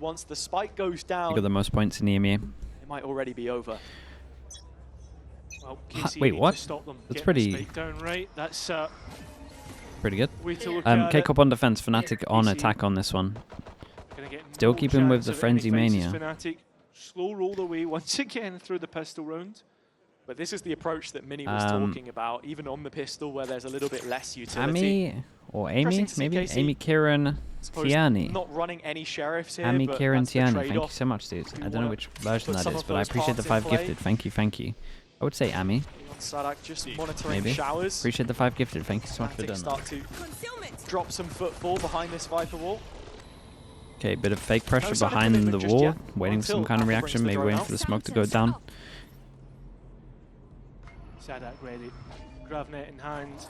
Once the spike goes down, You got the most points in the EMEA. it might already be over. Well, Wait, what? Stop them. That's Getting pretty- the spike down right. That's Pretty good. way to look at K-Corp on defense, Fnatic on VCT. attack on this one. Gonna get Still no keeping with chance the of Frenzy any fights as Mania. Fnatic slow roll the way once again through the pistol round. But this is the approach that Minnie was talking about, even on the pistol where there's a little bit less utility. Amy or Amy, Interesting to see maybe? KC. Amy Kieran Suppose Tiani. Not running any sheriffs here, Amy but Kieran that's the Tiani, thank you trade-off. so much, dude. I don't know wanna which version put that some is, of but I those appreciate the parts 5 in gifted. play. Thank you. I would say Amy. Sadak just monitoring Maybe. showers. Appreciate the 5 gifted. Thank you so much for Fnatic doing start that. to drop some footfall behind this Viper wall. Okay, bit of fake pressure sign of behind the commitment just wall, yet. waiting for some Until kind of Alpha reaction, brings the maybe drone waiting out. for the smoke to go down. Sadak ready. Gravnet in hand.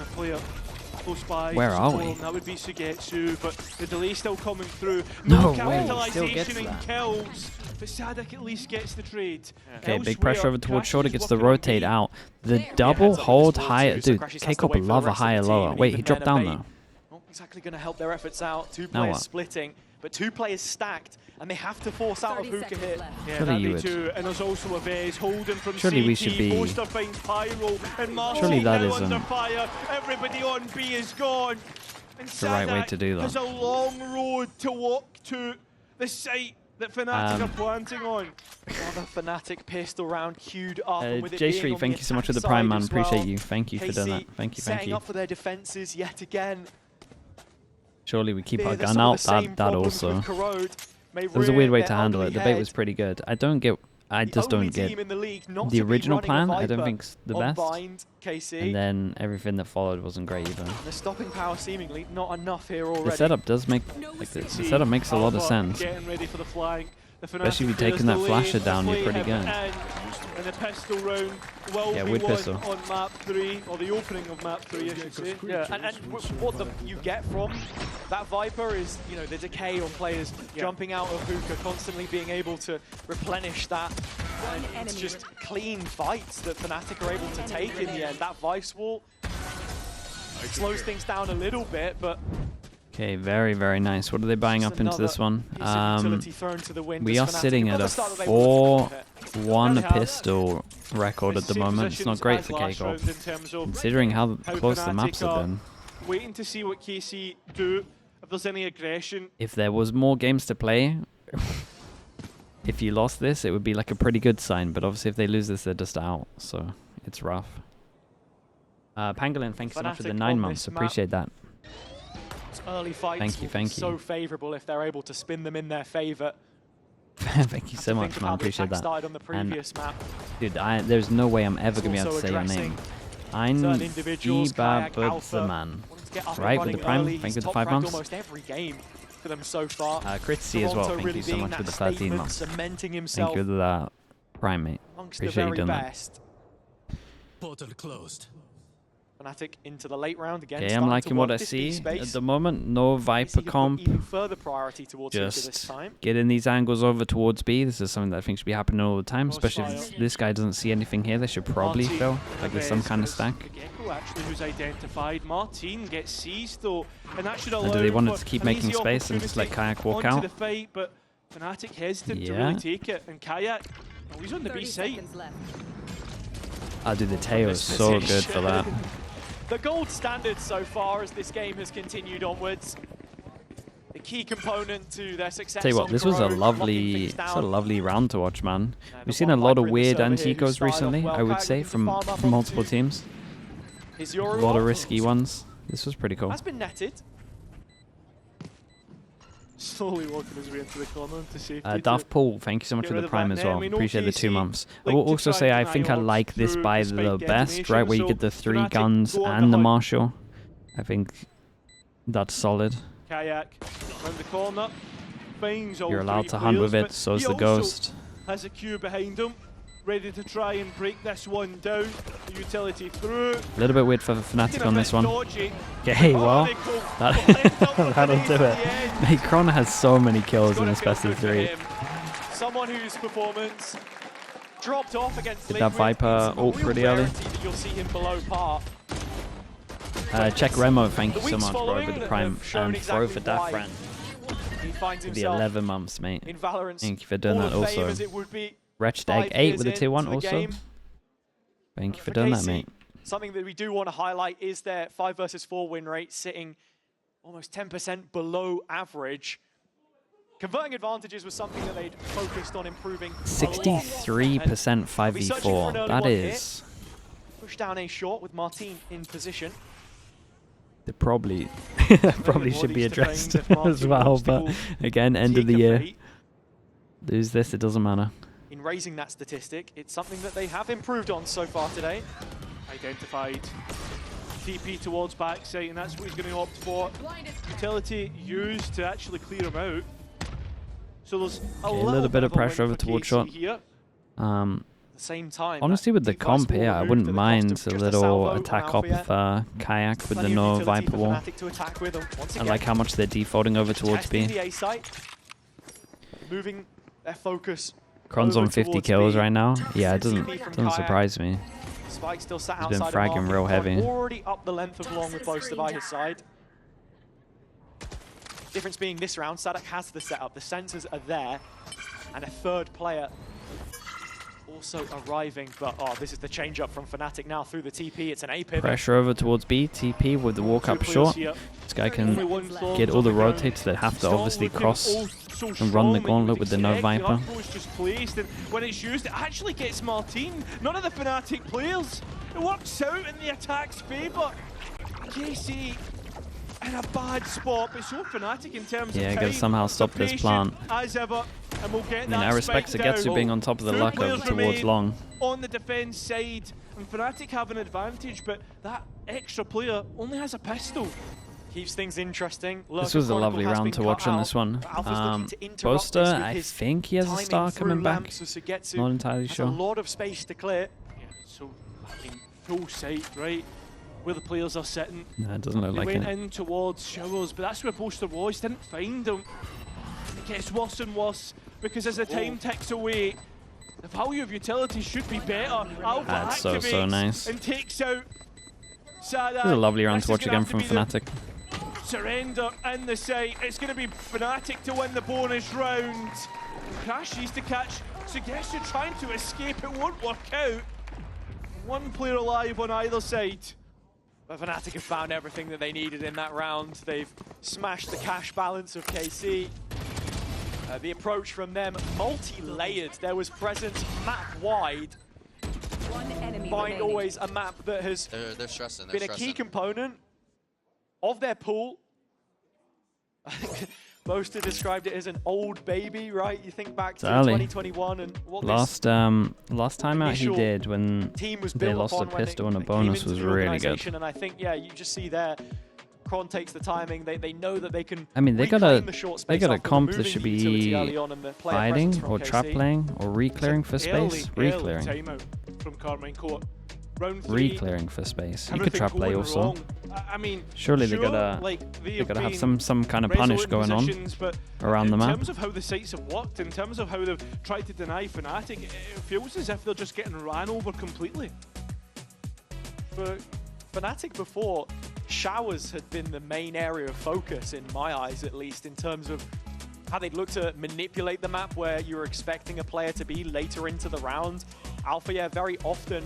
A player close by. Where are we? That would be Sugetsu, but the delay still coming through. No way, capitalization still gets and that. kills. But Sadak at least gets the trade. Okay, big Elsewhere, pressure over towards Crash shorter, is gets the working on rotate B. out. The Yeah, double heads up hold against higher, Wall two, so dude, Crash has to K-Corp wait for the love a rest of the higher team, lower. and Wait, even he dropped then a down bait. though. Not exactly going to help their efforts out. Two Now players what? splitting, but 2 players stacked, and they have to force out a 30 hookah seconds hit. left. Yeah, Surely that'd you be would. two. And there's also a Vez holding from Surely CT. we should be- Poster finds Pyro, and Martin Surely that now is, under fire. Everybody on B is gone. And the right way Sadak to do that. has a long road to walk to the site that Fnatic are planting on. Another Fnatic pistol round queued up. and with it J3, being on thank the you so much for the attack prime, side man. as Appreciate well, you. Thank you for doing that. KC Thank you. setting up for their defenses yet again. Surely we keep Fear our that gun some of out. the same That problems also. with Corrode may It was a weird rear way their to handle it. ugly The bait head. was pretty good. I just only don't get team in the league not the to be original running a plan. I don't Viper think's the on best. Bind, KC. And then everything that followed wasn't great either. The stopping power seemingly not enough here already. The setup does make the setup makes a lot of Alpha sense. Getting ready for the flank. The Especially if Fnatic you're taking players that delay, flasher the down, you're play pretty have good. end, and the pistol round will Yeah, be weird won pistol. on map 3, or the opening of map 3, I should say. Yeah, and what you get from that Viper is, you know, the decay on players jumping out of hookah, constantly being able to replenish that. And it's just clean fights that Fnatic are able to take in the end. That Vice wall slows things down a little bit, but Okay, very, very nice. What are they buying just up into this another one? piece of utility thrown to the wind We as are Fnatic sitting have at got a the start that they wanted from it. 4-1 pistol record at the Same moment. It's not positions great as for last K-Corp, round in terms of considering how close the Fnatic maps have are been. waiting to see what KC do, if there's any aggression. If there was more games to play, if you lost this, it would be like a pretty good sign. But obviously, if they lose this, they're just out. So it's rough. Pangolin, thank you so much for the Fnatic 9 on months. this map. Appreciate that. Early fights Thank you, will thank be you. so favourable if they're able to spin them in their favour. Thank you so much, Think man. about the Appreciate attack that. started on the previous map. Dude, there's no way I'm ever gonna be able to Also say your addressing name. I'm certain individuals, Kayak, Alpha, Ibabudzaman. wanting to get up and Right, with running the prime, early. thank He's you for the top 5 fragged months. almost every game for them so far. Critzy as well, Toronto thank really you so being much that for the 13 statement, months. cementing Thank himself you for the prime, mate. amongst the Appreciate you very doing that. best. Portal closed. Fnatic into the late round again. Okay, I'm starting to liking what work I this B see space. at the moment. No Viper KC have put comp. even further priority towards hookah this Just time. getting these angles over towards B. This is something that I think should be happening all the time, especially if this guy doesn't see anything here. They should probably Martin fill. Like there's some Vez, kind of it's stack. Gecko actually who's identified. Martin gets seized though, and that should Or allow do they want for it to keep an making easy space and just let opportunity Kayak walk onto out? the fight, but Fnatic hesitant to Yeah. really take it, and Kayak, oh, he's on the 30 B side. seconds left. Ah, dude, the tail is this so good position. for that. The gold standard so far as this game has continued onwards. The key component to their success. Tell you what, on this was a Corrode, lovely, locking it's things a down. lovely round to watch, man. The We've seen one a lot Viper of in the weird server here who anti-ecos started off recently, well. I would Kayak say, looking to from farm up multiple onto teams. his A Yoru lot of off. risky ones. This was pretty cool. Has been netted. Slowly walking his way into the corner to safety. Daft Paul, thank you so much get for rid the of prime that as net. well. We know Appreciate the 2 KC months. I like will to also try say and I deny think I odds like this through by the the spike best, detonation, right? Where you so get the 3 Fnatic guns go on and the hunt. Marshal. I think that's solid. Kayak round the corner, finds all You're allowed 3 to hunt with players, it, but so's he the also Ghost. has a queue behind him, ready to try and break this one down. The utility through. A little bit weird for Fnatic Looking a on bit this one. dodgy. Okay, Oh, well, they go that, left up with that'll an ace do at it. the end. Mate, Kron has so many kills in Gotta this feel best good of for 3. him. Someone whose performance dropped off against Did that Liquid. Viper It's a ult real pretty early? rarity that you'll see him below par. Check Remo, thank The you so weeks much, bro, following with the that prime. have shown And throw exactly for why. Dafran. He finds It'd be himself 11 months, mate. in Valorant's Thank you for doing Hall that of Fame also. as it would be Wretched 5 Egg 8 years with a tier 1 into the also. game. Thank you for For doing that, KC, mate. something that we do want to highlight is their 5 versus 4 win rate sitting almost 10% below average. Converting advantages was something that they'd focused on improving. 63% 5v4. That is. Push down a short with Martin in position. They probably what should be he's addressed defined if Martin as well, wants to but go again, end of the Take a year. fate Lose this, it doesn't matter. in raising that statistic. It's something that they have improved on so far today. Identified. TP towards backside, and that's what he's going to opt for. Utility used to actually clear him out. So there's a little bit of a win pressure over for towards KC short. here. At the same time, Honestly, with the deep comp ball here, I removed wouldn't for the mind cost a of just little salvo on attack Alpha off Kayak with the Plenty of no utility Viper for wall. Fnatic to attack with them. Once I again, like how much they're defaulting over towards testing B. the A site, moving their focus. Kron's over on 50 towards kills B. right now. Yeah, it TP from doesn't surprise me. Spike still sat He's been outside fragging of real market. heavy. Already up the length of long with Boaster by his side. Difference being this round, Sadak has the setup. The sensors are there, and a third player also arriving. But oh, this is the change up from Fnatic now through the TP. It's an A pivot. Pressure over towards B. TP with the walk up short. This guy can get all the rotates that have to obviously cross and run the gauntlet with the no Viper. Just placed, and when it's used, it actually gets Martin. None of the Fnatic players. It works out in the attack's favour. KC in a bad spot, but so Fnatic in terms of Yeah, time. gotta somehow stop this Patient plant. As ever, and we'll get I mean, I respect Sugetsu being on top of the luck over towards long. On the defense side, and Fnatic have an advantage, but that extra player only has a pistol. Keeps things interesting. This was a lovely round to watch on this one. Boaster, I think he has a star coming back. Not entirely A sure. lot of space to clear. Yeah, so I mean, full sight, right? Where the players are sitting. No, it doesn't look They like went it. in towards Showers, but that's where Boaster was. Didn't find him. It gets worse and worse because as the time ticks away, the value of utility should be better. Alpha That's so activates nice. and takes out Sadak. This is a lovely round This to is watch gonna again have from to be the Fnatic. surrender in the site. It's going to be Fnatic to win the bonus round. Crash needs to catch Sugetsu trying to escape. It won't work out. One player alive on either side. But Fnatic have found everything that they needed in that round. They've smashed the cash balance of KC. The approach from them, multi-layered. There was presence map-wide. Find always a map that has They're stressing. been a key component of their pool. Boaster described it as an old baby, right? You think back to Exactly. 2021 and what Last time out he initial did when this team was they built lost a upon when pistol and a they came bonus into was the really good. organization. And I think, yeah, you just see there, Kron takes the timing. They know that they can. I mean, they got reclaim a the short they space got a after comp that removing should the utility be early on and the player fighting presence from or trap KC. playing or re-clearing for space. Early Re-clearing. timeout from Karmine Corp. Round 3. Re-clearing for space. You could everything trap play going also. wrong. I mean, Surely they sure, gotta like, they gotta have been some kind of punish resolute going on positions, but around the in map. terms of how the sites have worked, in terms of how they've tried to deny Fnatic, it feels as if they're just getting ran over completely. For Fnatic before, showers had been the main area of focus, in my eyes at least, in terms of how they'd look to manipulate the map where you were expecting a player to be later into the round. Alpha, yeah, very often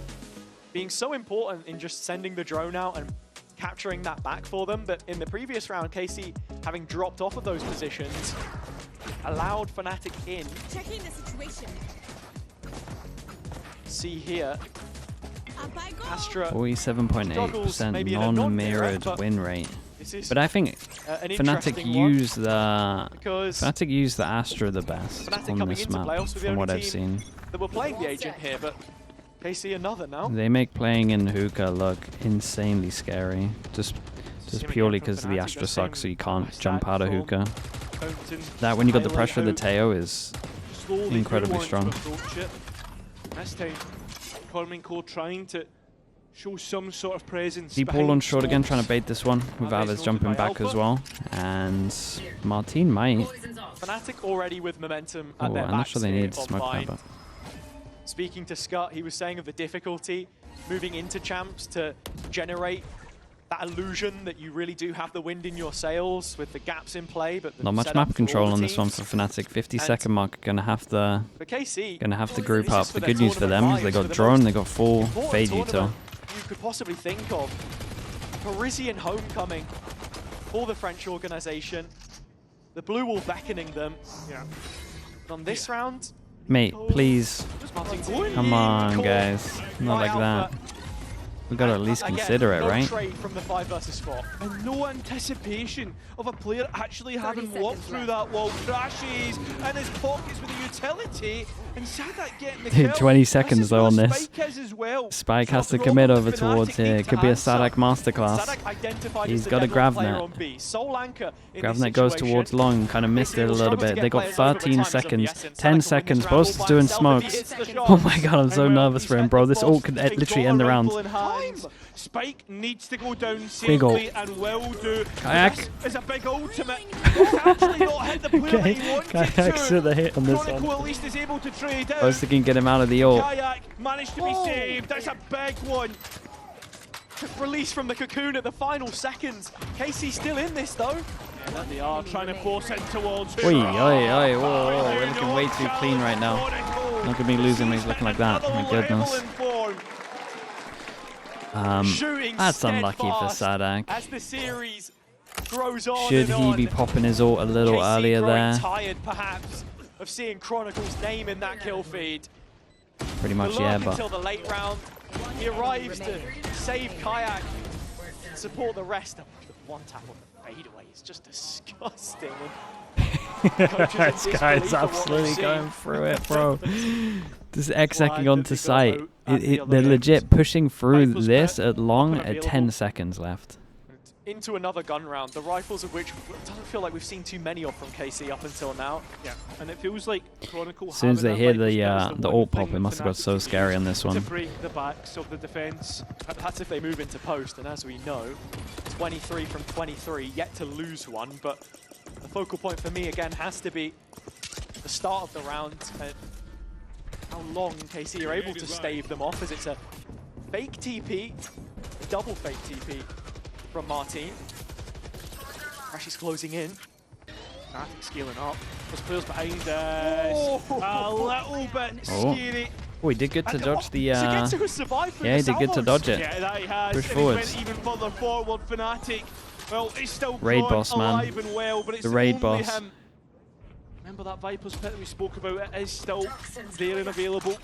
being so important in just sending the drone out and capturing that back for them. But in the previous round, KC, having dropped off of those positions, allowed Fnatic in. Checking the situation. See here, Up I go. Astra 47.8% maybe in a non-mirror, non-mirrored but win rate. this is But I think an Fnatic interesting one, use the because Astra the best Fnatic on coming this into map playoffs with the from what only I've team seen. that we're playing the agent here, but KC another now. They make playing in hookah look insanely scary. Just purely because the Astra sucks, so you can't jump out of hookah. That when you got the pressure of the Teo is incredibly strong. This time, Karmine Corp trying to show some sort of presence. Deep wall on short again, trying to bait this one with Valves jumping back as well. And Martin might. Fnatic already with momentum at Oh, their I'm not backs sure they here need to on smoke Vine. that, but Speaking to Scott, he was saying of the difficulty moving into champs to generate that illusion that you really do have the wind in your sails with the gaps in play, but not much map control on this one for Fnatic. 50-second mark, gonna have to group up. The good news for them is they got drone, they got full fade util. You could possibly think of Parisian homecoming for the French organization. The blue wall beckoning them. Yeah. But on this round, mate, please, come on, guys, not like that. We've got to at least consider it, right? Trade from the 5 versus 4. And no anticipation of a player actually having walked through that wall. Crashes in his pockets with a utility, and Sadak getting the kill. 20 seconds though on this. Well. Spike has to commit over towards here. It could be a Sadak masterclass. He's got a Gravnet. Gravnet goes towards long, kind of missed it a little bit. They got 13 seconds, 10 seconds. Both is doing smokes. Oh my god, I'm so nervous for him, bro. This ult could literally end the round. Spike needs to go down safely and will do. Kayak is a big ultimate. He's actually not hit the player that he wanted Kayak's to. to the hit on this Chronicle one. at least is able to trade out. Both can get him out of the ult. Kayak managed to be saved. That's a big one. Release from the cocoon at the final seconds. KC still in this though. Yeah, they are trying to force it towards him. Oi, oi, oi, whoa, we're looking way too clean right now. Not gonna be losing when he's looking like that. My goodness. That's unlucky for Sadak. As the series grows on Should he be popping his ult a little earlier there? Tired perhaps of seeing Chronicle's name in that kill feed. Pretty much, yeah, but until the late round, he arrives to save Kayak and support the rest. The one tap on the fadeaway is just disgusting. This guy's absolutely going through it, bro. Just execing onto site. They're legit pushing through this at long at 10 seconds left. Into another gun round, the rifles of which doesn't feel like we've seen too many of from KC up until now. Yeah, and it feels like Chronicle. As soon as they hear the ult pop, it must have got so scary on this one. To break the backs of the defense. That's if they move into post, and as we know, 23 from 23, yet to lose one, but the focal point for me again has to be the start of the round. How long KC are able to stave them off, as it's a fake TP, double fake TP from Martin. Crash is closing in. Fnatic scaling up. There's players behind us. A little bit scary. Oh, he did good to dodge the. Yeah, he did good to dodge it. Yeah, that he has. Push and forwards. he went even further forward. Fnatic. Well, he's still raid boss, man. alive and well, but it's the raid only boss. him. Remember that Viper's pit that we spoke about? It is still there and available.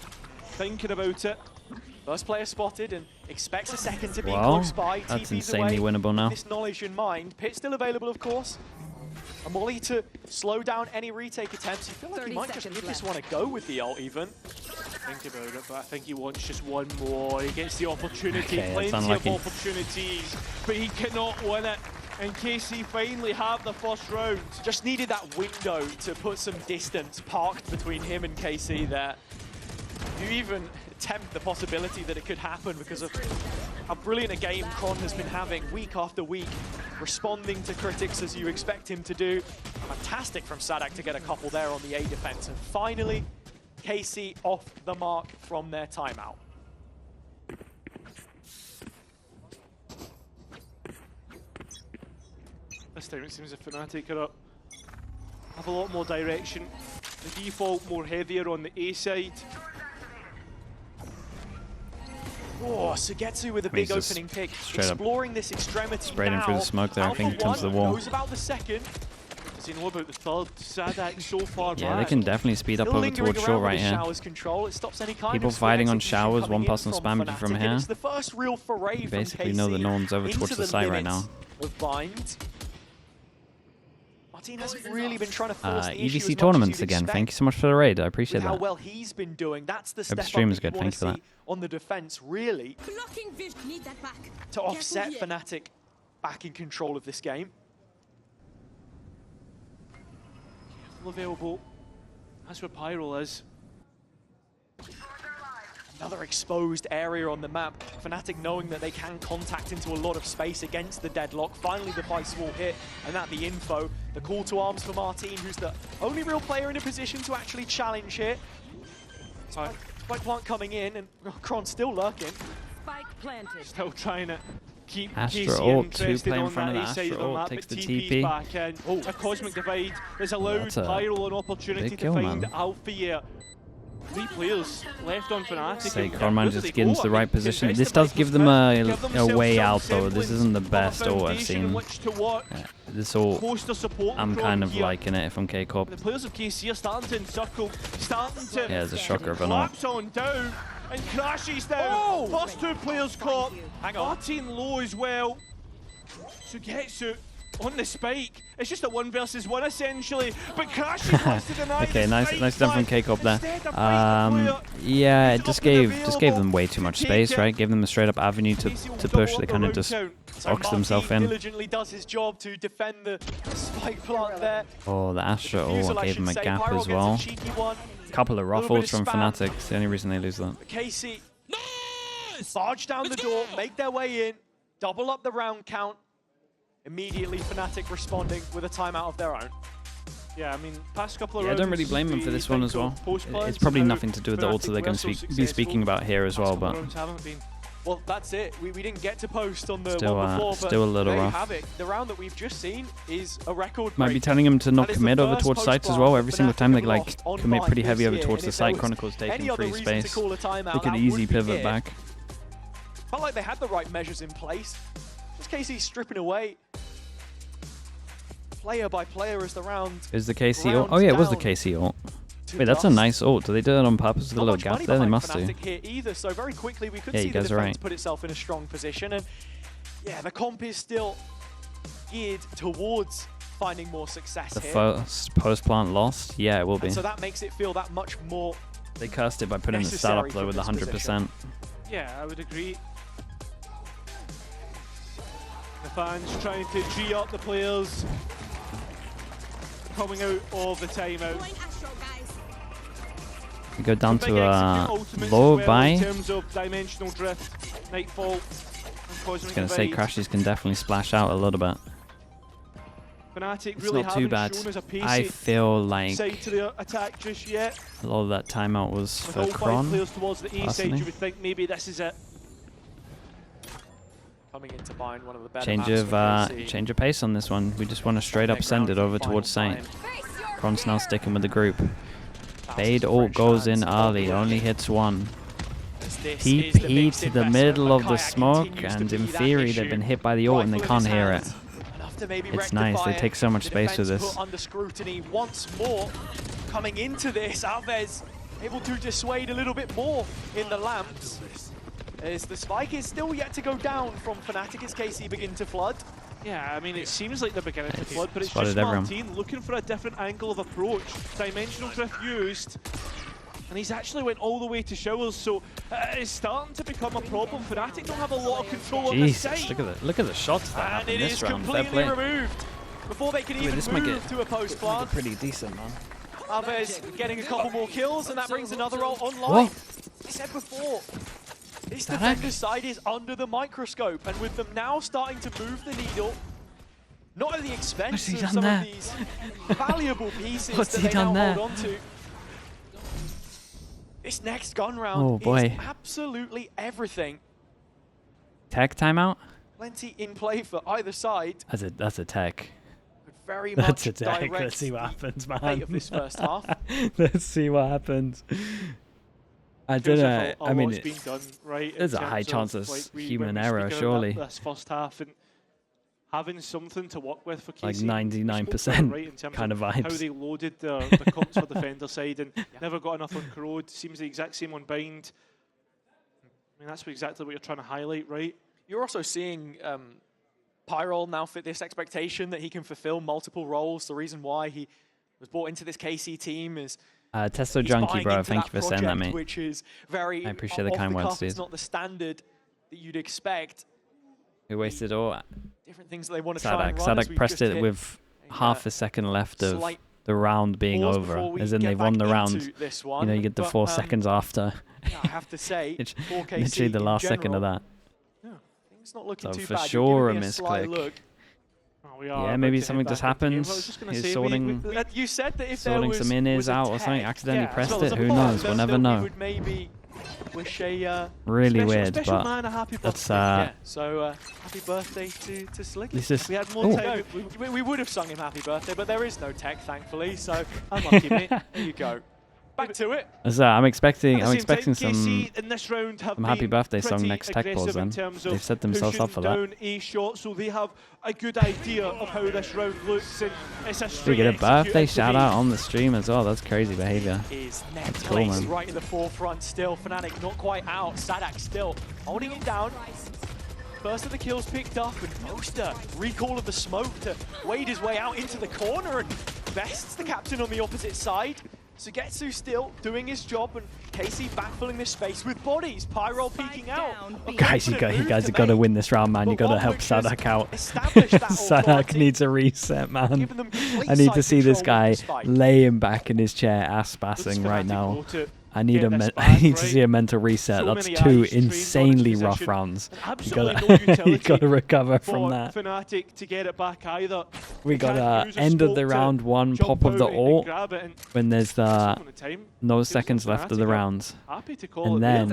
Thinking about it. First player spotted and expects a second to be Well, close by. that's TP's insanely away. winnable now. This knowledge in mind. Pit still available, of course. A molly to slow down any retake attempts. You feel like he might just give this one a go with the ult even. Think about it, but I think he wants just one more. He gets the opportunity, Okay, plenty unlucky. of opportunities, but he cannot win it. And KC finally have the first round. Just needed that window to put some distance parked between him and KC there. You even tempt the possibility that it could happen because of how brilliant a game Kron has been having week after week, responding to critics as you expect him to do. Fantastic from Sadak to get a couple there on the A defense. And finally, KC off the mark from their timeout. This time it seems that Fnatic have a lot more direction. The default more heavier on the A side. Oh, Sugetsu with a big opening pick, exploring this extremity sprayed him through the smoke there. I think it comes to the wall. Knows about the second. Does he know about the third? Sadak so far Yeah, back. they can definitely speed up over towards short right here. People fighting on showers, one person spam you from here. It's the first real foray You from basically know that no one's over towards the site right now. Of bind. Martin hasn't really been trying to force the issue as EVC much tournaments as you'd again. expect. Thank you so much for the raid. I appreciate How that. well he's been doing. That's the step up stream is that you good. want Thank to you for see on the defense, really, Blocking vision. Need that back. to offset Careful here. Fnatic back in control of this game. Available. That's where Pyro is. Another exposed area on the map. Fnatic knowing that they can contact into a lot of space against the deadlock. Finally the Vice wall hit, and that the info. The call to arms for Martin, who's the only real player in a position to actually challenge here. Spike plant coming in, and Kron still lurking. Spike planted. Still trying to keep Astra KC ult, interested 2 play in on front that of the A side Astra of the ult, map, takes but the TP's TP. back in. Oh, a Cosmic Divide has allowed That's a Pyro an opportunity big to kill, find man. Alpha here. 3 players left on Fnatic. Say and Karmine where do just they get into go? the I mean, right position. invest This in does give them a themselves way some out though. This semblance isn't the of a best ult I've foundation in seen. which to work. This ult, Poster support I'm from kind of here. liking it if I'm K-Corp. The players of KC are starting to encircle, starting to Yeah, there's a shocker of an ult. collapse on down, and crashes down. Oh! First 2 players caught. Hang on. 13 low as well. Sugetsu on the spike. It's just a 1 versus 1 essentially, but crashes wants to deny Okay, the nice spike done from flag. K-Corp there. Instead of finding the player, Yeah, it He's just up and gave them available way too much to space, take it. right? Gave them a straight up avenue KC will to double push. up They the kind of round just count. So boxed themselves Martin in. diligently does his job to defend the spike plant there. Oh, the Astra Diffusal, ult I gave should them a say. gap Pyro as gets a well. cheeky one. Couple of Little ruffles bit of from spam. Fnatic. It's the only reason they lose that. KC Nice! barge down the Let's door, go! make their way in, double up the round count. Immediately Fnatic responding with a timeout of their own. Yeah, I mean, past couple of Yeah, I rounds. don't really blame them for this one as well. It's probably nothing to do with the ults that they're going to be speaking about here as well, but Well, that's it. We didn't get to post on the Still, one before, but still a little there you rough. have it. The round that we've just seen is a record might be break. telling them to not That is the commit over first towards sites as post-plant well. that Every single Fnatic time they have like lost on commit pretty Vive heavy this over year, towards and the if there site. was Chronicles any taking other free reason space. to call a timeout, They could that easy would be pivot it. back. Felt like they had the right measures in place. Just KC stripping away player by player as the round. Is the KC ult? rounds Oh yeah, it was the down KC ult. to Wait, that's a dust. nice ult. Do they do it on purpose with a Not little much gap money there? They behind must do. Fnatic here either, so very quickly we could Yeah, see you the guys are defense right. put itself in a strong position, and yeah, the comp is still geared towards finding more success The here. first post plant lost? Yeah, it will be. And so that makes it feel that much more. They cursed it by putting the stat up necessary though with from this 100%. Yeah, I would agree. The fans trying to G up the players. Coming out of the timeout. Going Astro, guys. We go down Big to execute ultimates low as well buy. in terms of dimensional drift, nightfall, and I cosmic was gonna say divide. Crashies can definitely splash out a little bit. Fnatic It's really not too haven't bad. shown us a I pacey feel like side to the attack just yet. a lot of that timeout was With for all 5 Kron. players towards the A side, personally. you would think maybe this is it. Coming into buying one of the better Change maps of for KC. change of pace on this one. We just want to straight up send it over towards site. Kron's now sticking with the group. Fade ult goes in early, only hits one. TP to the middle of the smoke, and in theory they've been hit by the ult and they can't hear it. It's nice, they take so much space with this. Under scrutiny once more. Coming into this, Alves able to dissuade a little bit more in the lamps. As the spike is still yet to go down from Fnatic as KC begin to flood. Yeah, I mean, it seems like they're beginning to flood, but it's Spotted just everyone. Martin looking for a different angle of approach. Dimensional drift used, and he's actually went all the way to showers, so it's starting to become a problem. Fnatic don't have a lot of control on this Jesus, side. look at the shots that And happened it this is round. Fair completely play. removed before they can Wait, even this might move get to a post plant. pretty decent, man. Alves getting a couple more kills, and that brings another ult online. I said before, this defender side is under the microscope, and with them now starting to move the needle, not at the expense What's he of done some there? of these valuable pieces What's that he they done now there? hold on to. This next gun round Oh, boy. is absolutely everything. Tech timeout? Plenty in play for either side. That's a tech. But very That's much a tech. direct Let's see what the happens, fate man. of this first half. Let's see what happens. I don't Feels know. like a I mean, lot's been done, right, in there's a terms high of, chance of like, human when error, speak about surely. This first half and having something to work with for KC. Like we spoke about it, 99% right, in terms kind of How vibes. they loaded the comps for defender side and never got enough on Corrode. Seems the exact same on Bind. I mean, that's exactly what you're trying to highlight, right? You're also seeing Pyrol now fit this expectation that he can fulfill multiple roles. The reason why he was brought into this KC team is Testo he's Junkie, buying bro. into Thank you for saying that, project, mate. Which is very I appreciate the off kind words, cuff. It's dude. not the standard that you'd expect. We wasted all. Different things that they want to try and Sadak. run. as Sadak we've pressed just it hit with a, half a second left of slight the round being pause over. before we As in get they've won back the round. into this You one, know, you get the but, 4 seconds after. Yeah, I have to say, It's for KC literally the in last second of general, that. yeah, things not looking So too for bad. sure You're a giving me sly misclick. look. Oh, we are Yeah, about maybe to head something back just into the game. happens. I was just gonna He's say, sorting- You said that if Sorting there was some in was is a out or something. tech, Accidentally yeah, pressed as well as it. a Who pod, knows? that We'll never we know. would maybe wish a Really weird, special but man a happy that's birthday. yeah. So happy birthday to Slicky. this is We had more Ooh. time. We would have sung him happy birthday, but there is no tech, thankfully. So unlucky, mate. There you go. Back to it. I'm expecting some KC in this round have happy been birthday song pretty next tech pause aggressive in then. terms of They've set themselves up for pushing that. down a shot, so they have a good idea of how this round looks, and it's a We straight get a execute birthday into shout the- out on the stream as well. That's crazy behavior. Is net That's cool, placed man. right in the forefront still. Fnatic not quite out. Sadak still holding it down. First of the kills picked up, and Poster recall of the smoke to wade his way out into the corner, and Best's the captain on the opposite side. Sugetsu still doing his job, and KC backfilling this space with bodies. Pyro peeking out. Guys, you guys have got to win this round, man. You got to help Sadak out. Sadak needs a reset, man. I need to see this guy laying back in his chair, ass passing right now. I need to see a mental reset. That's two insanely rough rounds. You gotta recover from that. Fnatic to get it back either. We got end of the round one pop of the ult when there's no seconds left of the round, and then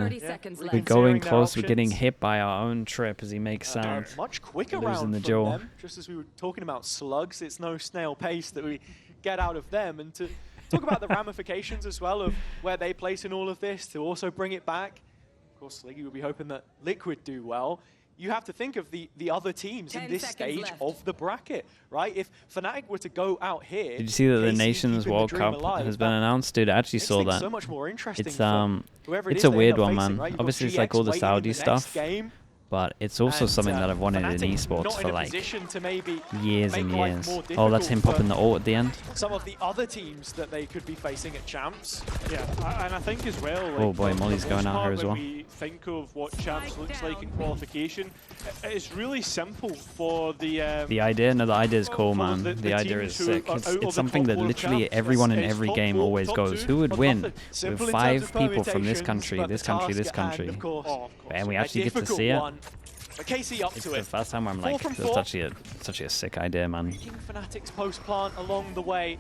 we're going close. We're getting hit by our own trip as he makes sound. Much quicker Losing round the from duel. them. Just as we were talking about slugs, it's no snail pace that we get out of them, and to talk about the ramifications as well of where they place in all of this to also bring it back. Of course, Sliggy would be hoping that Liquid do well. You have to think of the other teams in this stage of the bracket, right? If Fnatic were to go out here, Did you see that the KC Nations keeping World the dream Cup alive, has been that announced? Dude, I actually makes saw things that. so much more interesting It's for whoever it it's is a they weird end up one, facing, man. right? You've got Obviously, it's like GX all the waiting in Saudi the next stuff, game. but it's also And, something that I've wanted in Fnatic esports not for in a like position to maybe years make and life years. more Oh, that's difficult him for popping the ult at the end. some of the other teams that they could be facing at Champs. Yeah, and I think as well. Like, Oh boy, for Molly's the going most out here part, as well. When we think of what Champs looks like in qualification, it's really simple for the. The idea is cool, for man. The idea is sick. It's something that literally everyone in every game always goes, who would win? With Simple in terms 5 of people from this permutations, country, but this the country, task this at hand, country. of course, And we a actually get to difficult see it. one. But KC up It's to the it. first time I'm 4 like, from that's 4. actually a sick idea, man. King Fnatic's post plant along the way.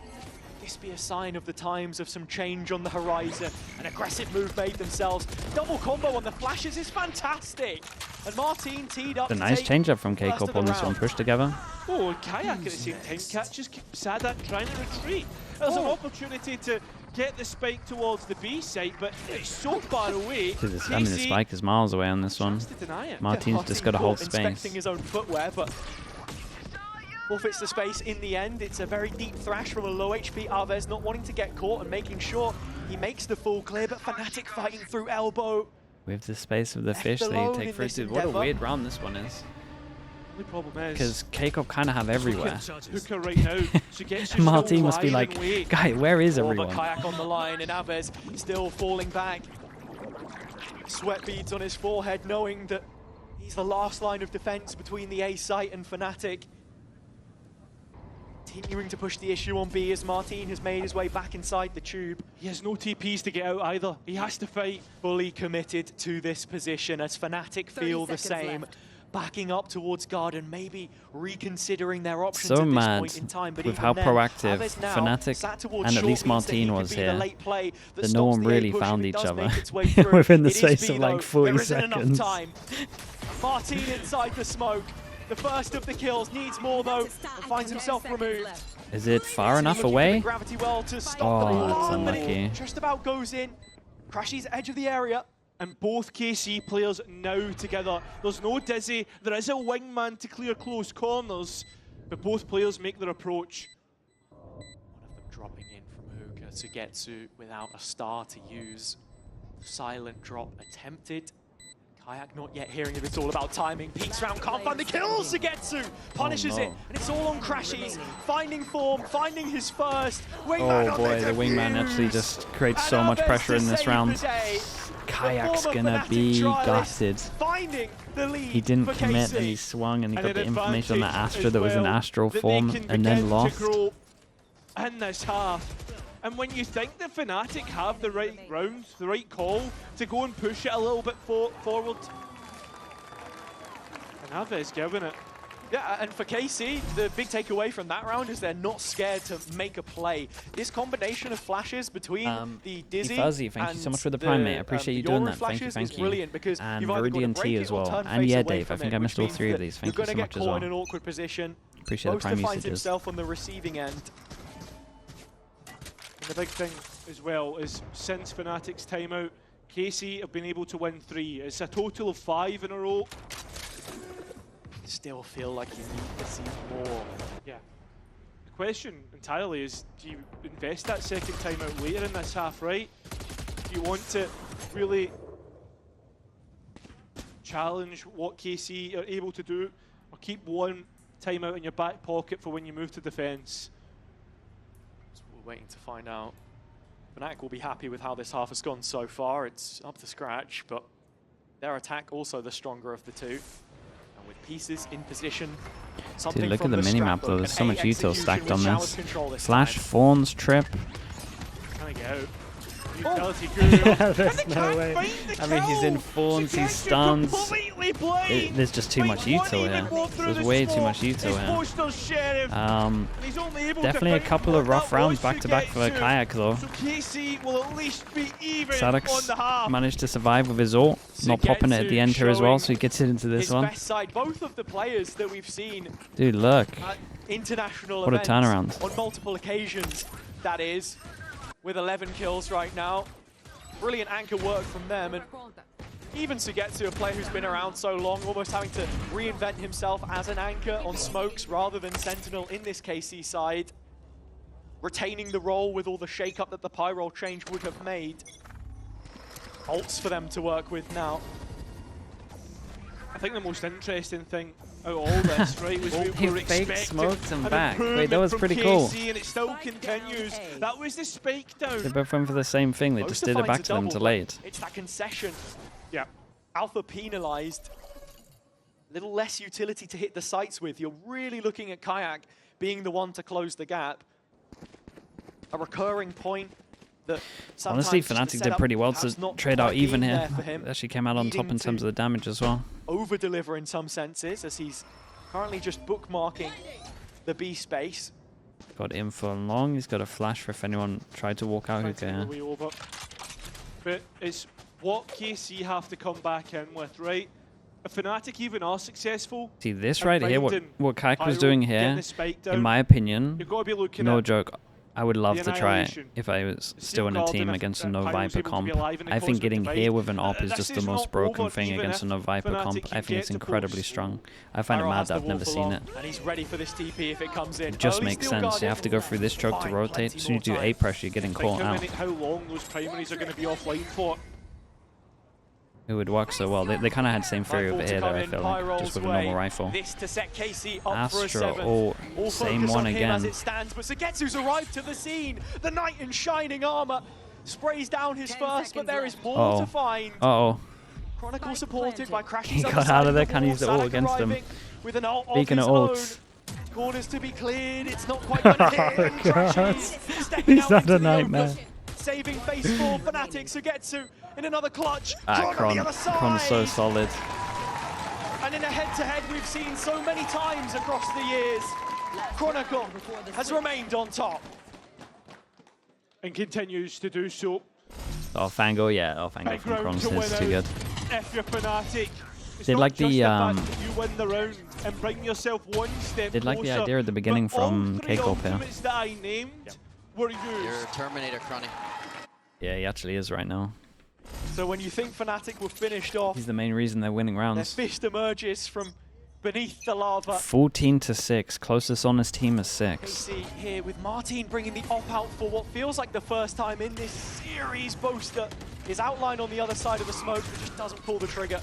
This be a sign of the times of some change on the horizon. An aggressive move made themselves. Double combo on the flashes is fantastic. And Martin teed up. A nice change up from K-Corp on this one, push together. Oh, and Kayak at the same time catches Sadak trying to retreat. There's an opportunity to get the spike towards the B site, but it's so far away. I mean, the spike is miles away on this one. To deny it. Martin's just got to hold space. Inspecting his own footwear, but forfeits the space in the end. It's a very deep thrash from a low HP Arvez, not wanting to get caught and making sure he makes the full clear, but Fnatic fighting through elbow. With the space of the Left fish that you alone take in for it. this Dude, what a endeavor. weird round this one is. The problem is Because K-Corp kind of have everywhere. Hooker right now, so gets Martin must be like, guy, where is But everyone? Kayak on the line, and Arvez still falling back. Sweat beads on his forehead, knowing that he's the last line of defense between the A site and Fnatic. Continuing to push the issue on B as Martin has made his way back inside the tube. He has no TPs to get out either. He has to fight. Fully committed to this position as Fnatic feel the same. Backing up towards Garden, maybe reconsidering their options So at this mad point in time. But with even how then, proactive Arvez now Fnatic sat towards and at short least means that he Martin could was be the here, late play that no stops one the A really push, found and it each does other make its way through. within the It is space B, of like though. 40 there isn't seconds. enough time. Martin inside the smoke. The first of the kills, needs more though, and finds himself removed. Is it far enough Looking for away? the gravity well to stop Oh, the that's ball, but it unlucky. just about goes in. Crashes edge of the area. And both KC players now together. There's no Dizzy. There is a wingman to clear close corners, but both players make their approach. One of them dropping in from Hookah to Getsu without a star to use. Silent drop attempted. Kayak not yet hearing if it's all about timing. Peeks round, can't find the kills. Sugetsu punishes no. it, and it's all on Crashies. Finding form, finding his first. Wingman Oh on boy, the wingman defuse. actually just creates so And much Arvez pressure to in this save round. the day. Kayak's The former gonna Fnatic be trialist gutted. Finding the lead He didn't for commit and KC. he swung and he got And the an information on the advantage Astra as that was in well, astral that they form can and begin then to lost. grow in this half. And when you think the Fnatic have the right rounds, the right call to go and push it a little bit forward, and Arvez giving it Yeah, and for KC, the big takeaway from that round is they're not scared to make a play. This combination of flashes between the Dizzy Fuzzy, thank you so much for the prime, mate. I appreciate you doing that. Thank you, thank you. Brilliant because and you've either got to Viridian break T it as or well. turn And face yeah, away Dave, I from think it, I missed which all means 3 of that these. you're Thank you so gonna much get as caught well. in an awkward position. Appreciate the prime Boaster finds usages. himself on the receiving end. And the big thing as well is since Fnatic's timeout, KC have been able to win 3. It's a total of 5 in a row. Still feel like you need to see more. Yeah. The question entirely is, do you invest that second timeout later in this half, right? Do you want to really challenge what KC are able to do, or keep one timeout in your back pocket for when you move to defense? So we're waiting to find out. Fnatic will be happy with how this half has gone so far. It's up to scratch, but their attack also the stronger of the two. And with pieces in position, Dude, look at the minimap though. There's so much util stacked on this. Flash, Fawns, Trip. Trying to get out. Oh. There's no way. I mean, he's in Fawns, he's stunned. There's just too much util here. There's way too much util here. Definitely a couple of rough rounds back to back for Kayak though. Sadix managed to survive with his ult, not popping it at the end here as well, so he gets it into this one. Both of the players that we've seen, dude, look. International what a turnaround. On multiple occasions, that is. With 11 kills right now. Brilliant anchor work from them, and even Sugetsu, a player who's been around so long, almost having to reinvent himself as an anchor on smokes rather than Sentinel in this KC side. Retaining the role with all the shake-up that the Pyro change would have made. Ults for them to work with now. I think the most interesting thing out of all this, right, was we were fake smoked him back. Wait, that was pretty KC, cool. And it still continues. That was the spike down. They both went for the same thing. They just did it back to them delayed. It's that concession. Yeah. Alpha penalized. Little less utility to hit the sites with. You're really looking at Kayak being the one to close the gap. A recurring point. Honestly, Fnatic did pretty well to trade out even here. Actually came out on top in terms of the damage as well. Over-deliver in some senses, as he's currently just bookmarking the B space. Got in for long. He's got a flash for if anyone tried to walk out. But it's what KC have to come back in with, right? If Fnatic even are successful... See, this right here, what Kayak was doing here, in my opinion, no joke, I would love to try it if I was still in a team against a no Viper comp. I think getting here with an AWP is just the most broken thing against a no Viper comp. I think it's incredibly strong. I find it mad that I've never seen it. And he's ready for this TP if it comes in. It just makes sense. You have to go through this choke to rotate. As soon as you do A pressure, you're getting caught out. How long those primaries are going to be offline for? It would work so well. They kind of had the same theory over here, though, I feel like, just with a normal rifle. Astro, oh, same one again. As it stands, but Sugetsu's arrived to the scene. The knight in shining armor sprays down his first, but there is more to find. Chronicle supported by crashing. He got out of there, can't use the ult against him. With an ult Speaking of ults. Corners to be cleared, it's not quite going to hit. God. He's not a nightmare. Saving face for Fnatic, Sugetsu in another clutch. Kron is so solid. And in a head-to-head we've seen so many times across the years, Chronicle has remained on top. And continues to do so. Oh, Fango, yeah. Oh, Fango from Kron is too good. If you're Fnatic, Did like the you win the round and bring yourself one step did like the idea at the beginning from K-Corp here. That I named were used. You're Terminator, Cronny. Yeah, he actually is right now. So when you think Fnatic were finished off, he's the main reason they're winning rounds. Their fist emerges from beneath the lava. 14-6, closest on his team is 6. See here with Martin bringing the op out for what feels like the first time in this series. Boaster is outlined on the other side of the smoke, but just doesn't pull the trigger.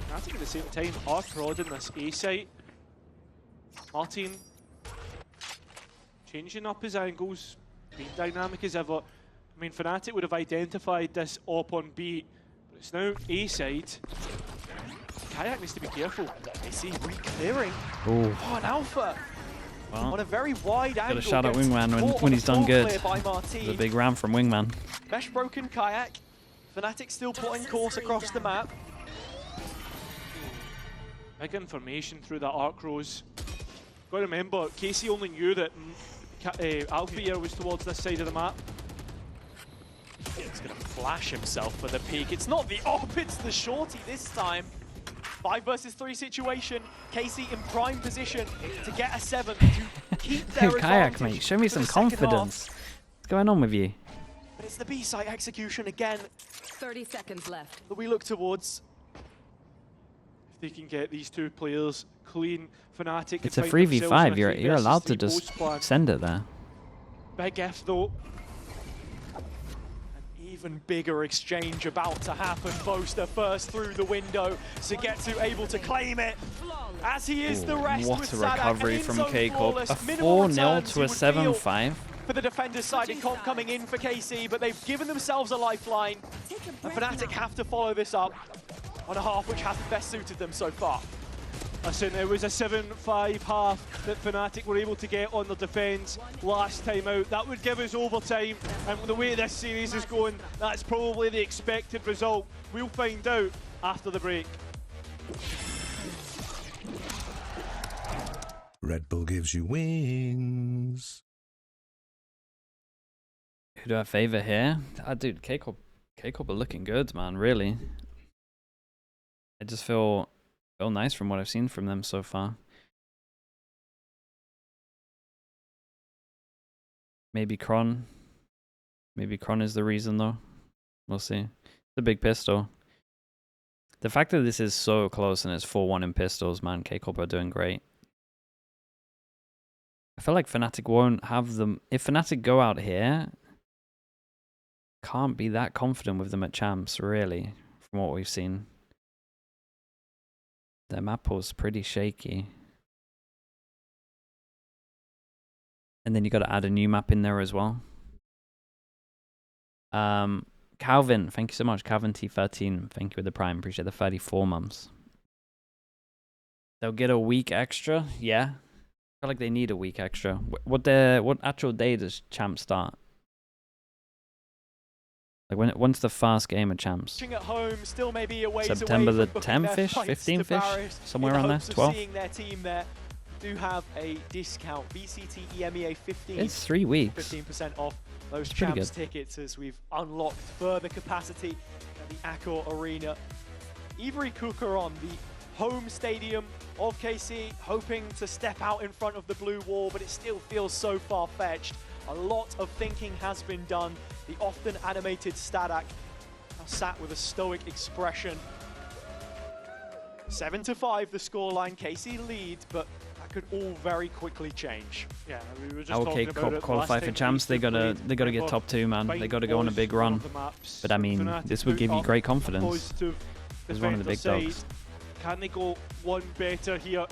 Fnatic at the same time are prodding this A site. Martin changing up his angles, being dynamic as ever. I mean, Fnatic would have identified this op on B, but it's now A side. Kayak needs to be careful. They see re-clearing. Oh, an alpha. Well, on a very wide angle. got a shout out Wingman when he's done good. The big round from Wingman. Mesh broken Kayak. Fnatic still plotting course across the map. Big information through that arc rose. Got to remember, Casey only knew that Alpha was towards this side of the map. He's going to flash himself for the peak. It's not the op, it's the shorty this time. 5 versus 3 situation. Casey in prime position to get a 7 to keep their Kayak, advantage. mate, show me for some the second confidence. half. What's going on with you? But it's the B-side execution again 30 seconds left. that we look towards. If they can get these two players clean, Fnatic. It's a 3v5. You're allowed to just send it there. Big if though. Even bigger exchange about to happen. Boaster first through the window. Sugetsu able to claim it. As he is the rest What with a Sadak, recovery and from in-zone K-Corp. flawless. A Minimal 4-0 returns, to you a would feel 7-5. for the defender's side in comp coming in for KC, but they've given themselves a lifeline. And Fnatic have to follow this up on a half which hasn't best suited them so far. Listen, it was a 7-5 half that Fnatic were able to get on their defence last time out. That would give us overtime, and the way this series is going, that's probably the expected result. We'll find out after the break. Red Bull gives you wings. Who do I favour here? Dude, K-Corp are looking good, man, really. I just feel nice from what I've seen from them so far. Maybe Kron. Maybe Kron is the reason, though. We'll see. It's a big pistol. The fact that this is so close and it's 4-1 in pistols, man, K-Corp are doing great. I feel like Fnatic won't have them. If Fnatic go out here, can't be that confident with them at champs, really, from what we've seen. Their map was pretty shaky. And then you got to add a new map in there as well. Calvin, thank you so much. Calvin T13, thank you with the prime. Appreciate the 34 months. They'll get a week extra, yeah. I feel like they need a week extra. What actual day does champ start? Like when's the first game of champs? At home, still maybe a ways September away the from booking their 10th-ish, flights to 15th-ish, Paris somewhere in around there, hopes of 12th. Seeing their team there, do have a discount. VCT EMEA 15. It's 3 weeks. 15% off those It's pretty champs good. tickets as we've unlocked further capacity at the Accor Arena. Ivory Cooker on the home stadium of KC, hoping to step out in front of the blue wall, but it still feels so far-fetched. A lot of thinking has been done. The often animated Stadak now sat with a stoic expression. 7-5 the scoreline, KC lead, but that could all very quickly change. Yeah, we were just Okay, talking about it qualify last for time champs. They gotta get top 2, man. They gotta go on a big run. But I mean, this would give you great confidence. It's one of the big dogs. Can they go one better here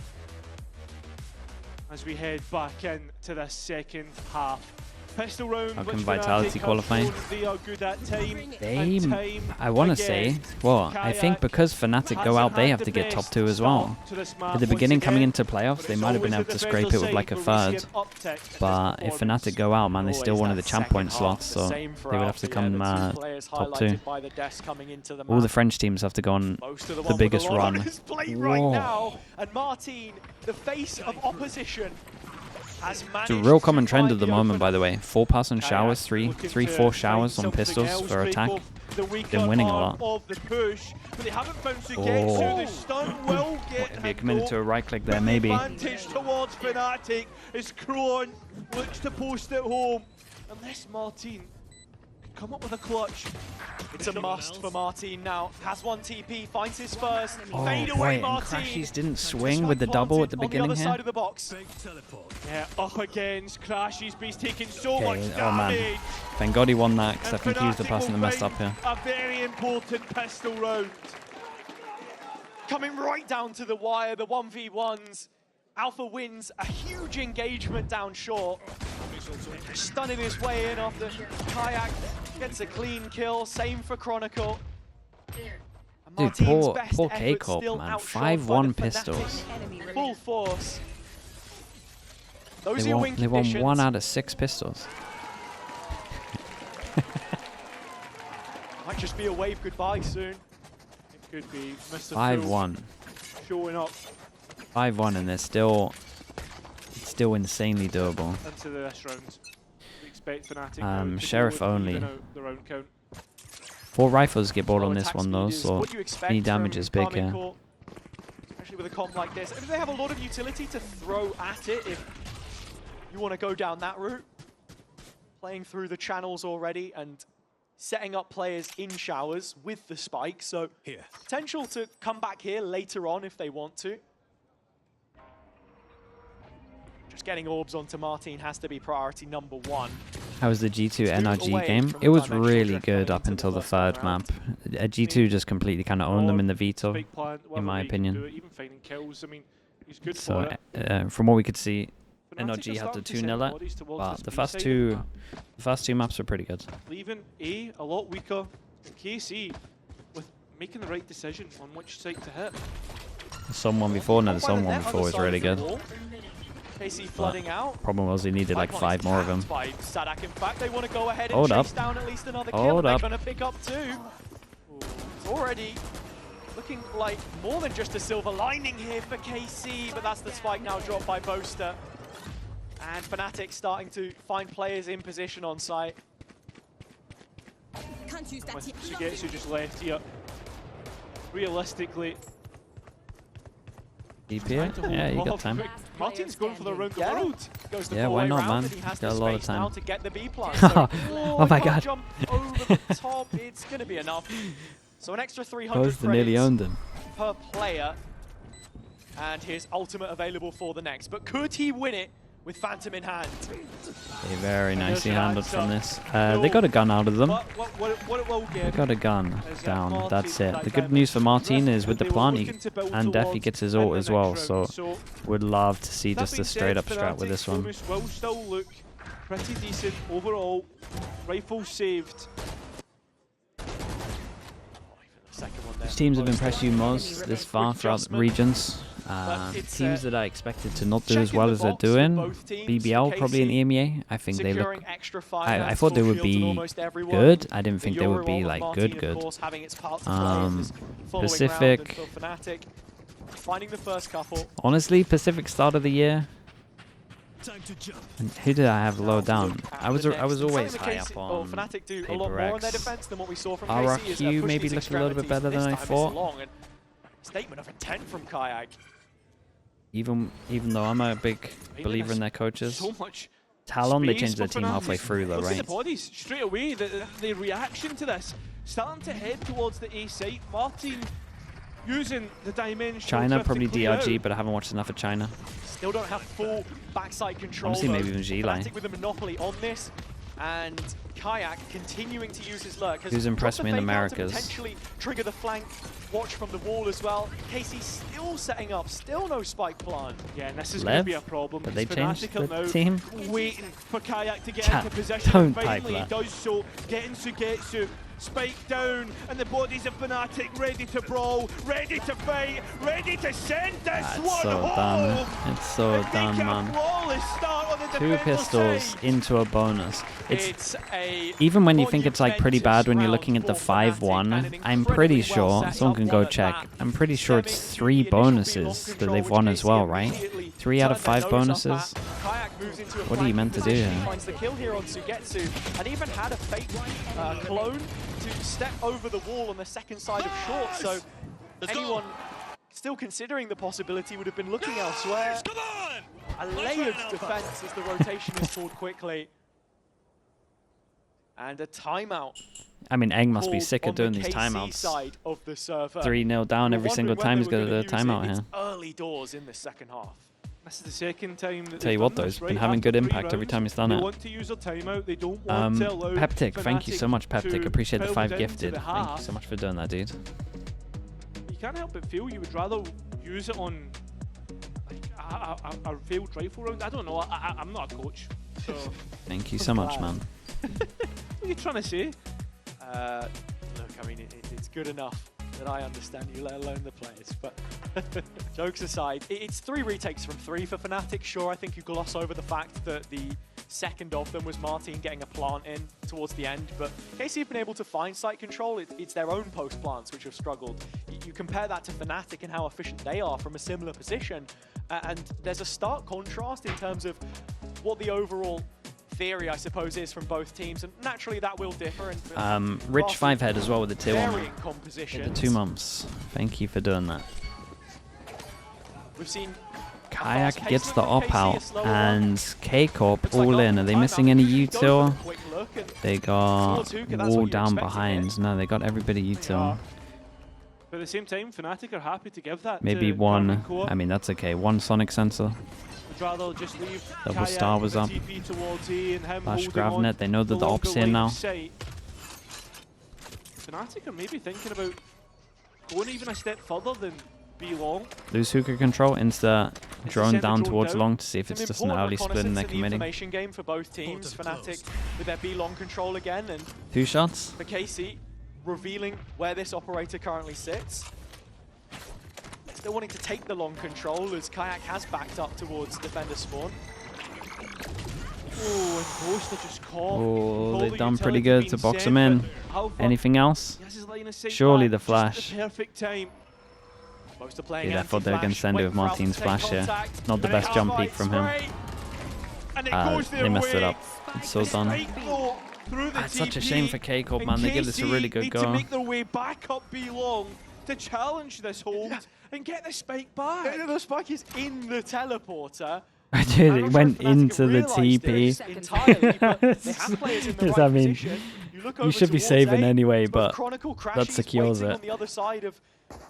as we head back into the second half? Pistol round, How which can Vitality Fnatic have qualify? shown they are good at time. I want to say, well, I think because Fnatic go out, they have to get top 2 as well. At the beginning, coming into playoffs, they might have been able to scrape it with like a third. But if Fnatic go out, man, they still wanted the champ point slots, so they would have to come top 2. All the French teams have to go on the biggest run. Whoa. And Martin, the face of opposition, It's a real common trend at the moment, by the way. 4-person showers, 3-4 showers on pistols for attack. Been winning a lot. Of the push, but they haven't found Oh. Sugetsu. The stun will get If you committed to a right click there, maybe. Advantage towards Fnatic as Kron looks to post it home. Unless Martin can come up with a clutch. It's a must for Martin now. Has one TP, finds his first. Oh Fade boy, away, and Martin. Crashies didn't swing with the double at the beginning on the other here. side of the box. Big teleport. Yeah, up against Crashies, but he's taking so Okay, much oh man. damage. Thank God he won that, because I And think he was the Fnatic person that will messed up find here. a very important pistol round. Coming right down to the wire, the 1v1s. Alpha wins a huge engagement down short. Stunning his way in after Kayak gets a clean kill. Same for Chronicle. And Dude, Martin's poor best effort K-Corp, still man. outshot by 5-1 the pistols. Fnatic full force. Those They are your won, win they won conditions. 1 out of 6 pistols. Might just be a wave goodbye soon. It could be Mr. 5-1. Showing up 5-1, and it's still insanely doable. Into this round. We expect Fnatic to Sheriff go and only. even out the round count. 4 rifles get bought on this Attack one though, speed is so what you expect any damage from is big Karmine here. Corp, especially with a comp like this. I mean, they have a lot of utility to throw at it if you want to go down that route. Playing through the channels already and setting up players in showers with the spike, so Here. potential to come back here later on if they want to. Just getting orbs onto Martin has to be priority number 1. How was the G2 NRG away game? from It the was dimensional really drift good coming up into until the the first third round. map. G2 just completely kind of owned them in the veto, Big plan, in my whatever he can opinion. do it, even finding kills. I mean, he's good for So it. from what we could see, Fnatic NRG are had to starting to 2-0 send it, bodies towards but this the B first side of two the map. maps were pretty good. Leaving A a lot weaker. And KC with making the right decision on which site to hit. Someone before, no, the By the someone net, before other was side really of the good. wall. KC flooding out. Problem was he needed like Iconic 5 more of them. tapped by Sadak. In fact, they want to go ahead and Hold chase up. down at least another kill. Hold They're up. going to pick up 2. It's already looking like more than just a silver lining here for KC, but that's the spike now dropped by Boaster. And Fnatic starting to find players in position on site. Can't use that With yet. Sugetsu just left here. Realistically, Deep here? Yeah, you got time. Martin's going for the round the Yeah. world. Goes the Yeah, full why way not, round, man? and he has Got the a lot of space now time. to get the B plant. So, Oh my he can't god. Jump over the top. It's going to be enough. So an extra 300 Boaster nearly credits owned him. per player, and his ultimate available for the next. But could he win it with Phantom in hand? They very nicely an handled answer. from this. They got a gun out of them. What it will They give got a gun is that down. Martin- That's it. that The good news for Martin is with the they were plant, looking to build and Defi towards gets his in ult the as next well. round. So would love to see that just being a straight up said, strat with this Fnatic's one. bonus will still look pretty decent overall. Rifle saved. Second one there. Which teams have Boaster. impressed you most this far throughout the adjustment. regions? it's, Teams that I expected to not do as checking well the as they're box for doing. both teams. BBL probably in KC EMEA. I think they look. securing extra I thought they would be good. I didn't think they would be like good. Pacific. Fnatic finding the first couple. Honestly, Pacific start of the year. Time to jump. And who did I have low down? I was The next. always Something high the KC up on Fnatic do a Paper lot more on their X. defense than what we saw from KC. is RRQ push maybe these looked a little bit extremities, better but than I this time it's thought. long, and statement of intent from Kayak. Even though I'm a big believer in their coaches. So much Talon, they space changed their for team halfway Fnatic. through though, Look at right? the bodies straight away. The reaction to this, starting to head towards the A site. Martin using the dimension. China, probably DRG, but I haven't watched enough of China. Still don't have full backside control. Honestly, maybe though. even G-Line. Fnatic with a monopoly on this, and Kayak continuing to use his lurk. Who's impressed me in Americas? Potentially trigger the flank, watch from the wall as well. Casey still setting up, still no spike plant. Yeah, and this is going to Lev, be a problem. but they because changed Fnatic are the now team. waiting for Kayak to get Chat, into possession. don't And type finally, he that. does so, getting Sugetsu. Spike down, and the bodies of Fnatic ready to brawl, ready to fight, ready to send this That's one so home. done. It's so And done, make a man. flawless start on the 2 defender pistols side. into a bonus. It's a Even when you think it's like pretty bad when you're looking at the for Fnatic, 5-1, and an I'm pretty incredibly well sure, set someone up can one go at check, that. I'm pretty sure it's 3 bonuses that they've won as well, right? 3 out of 5 bonuses. What are you meant to do here? Finds the kill here on Sugetsu, and even had a fake clone to step over the wall on the second side of short. So anyone still considering the possibility would have been looking elsewhere. Come on! A layered defense as the rotation is called quickly. And a timeout. I mean, Eng must be called sick on of doing the these KC timeomes. side of the server. 3-0 down We're every single wondering when time he's they were got a gonna use timeout it. here. It's early doors in the second half. This is the second time that Tell you they've what done though, this, it's right? been having After good 3 impact every rounds, time he's done they it. want to use a timeout. They don't want to allow Peptic, thank you so much, Fnatic Peptic. to Appreciate the build 5 into gifted. the Thank you half. so much for doing that, dude. You can't help but feel you would rather use it on like a failed rifle round. I don't know. I'm not a coach, so Thank you so much, man. what are you trying to say? Look, I mean, it's good enough that I understand you, let alone the players. But jokes aside, it's 3 retakes from 3 for Fnatic. Sure, I think you gloss over the fact that the second of them was Martin getting a plant in towards the end. But KC have been able to find site control. It's their own post plants which have struggled. You you compare that to Fnatic and how efficient they are from a similar position, and there's a stark contrast in terms of what the overall theory, I suppose, is from both teams, and naturally that will differ. And Rich 5-head as well with the tier 1. varying compositions. The 2 months. Thank you for doing that. We've seen Kayak gets the op out, and K-Corp all in. Are they missing any util? They got wall down behind. No, they got everybody util. But at the same time, Fnatic are happy to give that. Maybe to one. Karmine Corp. I mean, that's okay. One Sonic sensor. I'd rather just leave Double Kayak Star was with up. the TP towards A and him Flash holding on Gravnet. They know that the below op's the here line now. of sight. Fnatic are maybe thinking about going even a step further than B long. Lose hookah control. Insta drone send the down drone towards down. long to see if it's just an early split and they're committing. Information game for both teams. Fnatic with their B long control again, and 2 shots. for KC revealing where this operator currently sits. Still wanting to take the long control as Kayak has backed up towards defender spawn. Oh, and Ghost are just caught. Oh, All they've the done pretty utility good to being box sent, him in. but how far- Anything else? He has his line of sight Surely back, the just flash. the perfect time. Most are playing Yeah, I thought they were going to anti-flash, send it wait with for Alpha Martin's to take flash here. contact. Not the And best it's jump Alpha, peek from it's him. right. And it goes their They messed it way. up. It's so done. Spike though, through the It's such a TP, shame for K-Corp, and man. They give this a really KC good need go. to make their way back up B long to challenge this hold and get the spike back. The spike is in the teleporter. Dude, I'm it not went sure if Fnatic into the realised TP. it entirely, but they have players in the Yes, right I mean, position. You look you over should be towards saving A, anyway, it's both but Chronicle, that Crashies secures waiting it. on the other side of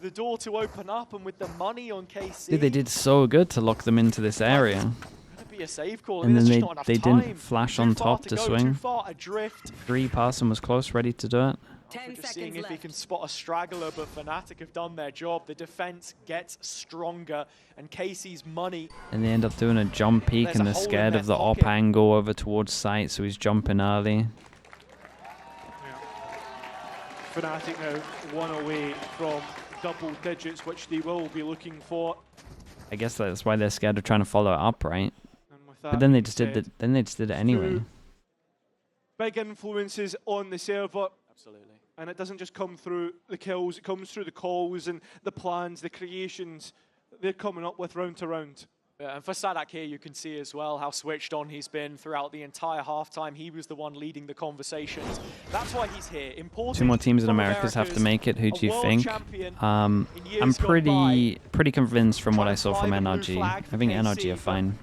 the door to open up, and with the money on KC, Dude, they did so good to lock them into this area. gonna be a save call. And There's then just not enough they time. didn't flash Too on far top to go, swing. Too far adrift. 3 passing was close, ready to do it. 10 Just seeing seconds if he left. can spot a straggler, but Fnatic have done their job. The defense gets stronger, and Casey's money. And they end up doing a jump peek, There's and a they're hole in scared their of the op pocket. angle over towards site, so he's jumping early. Fnatic now one away from double digits, which they will be looking for. I guess that's why they're scared of trying to follow it up, right? And with that But then they being just did said, it. Then they just did it anyway. True. Big influences on the server, Absolutely. and it doesn't just come through the kills, it comes through the calls and the plans, the creations that they're coming up with round to round. Yeah, and for Sadak here, you can see as well how switched on he's been throughout the entire halftime. He was the one leading the conversations. That's why he's here. Important 2 more teams in from Americas have to America's make it. Who a do you world think? champion I'm in years gone pretty convinced from what I saw from Trying to find a NRG. blue flag I for think KC, NRG are but fine.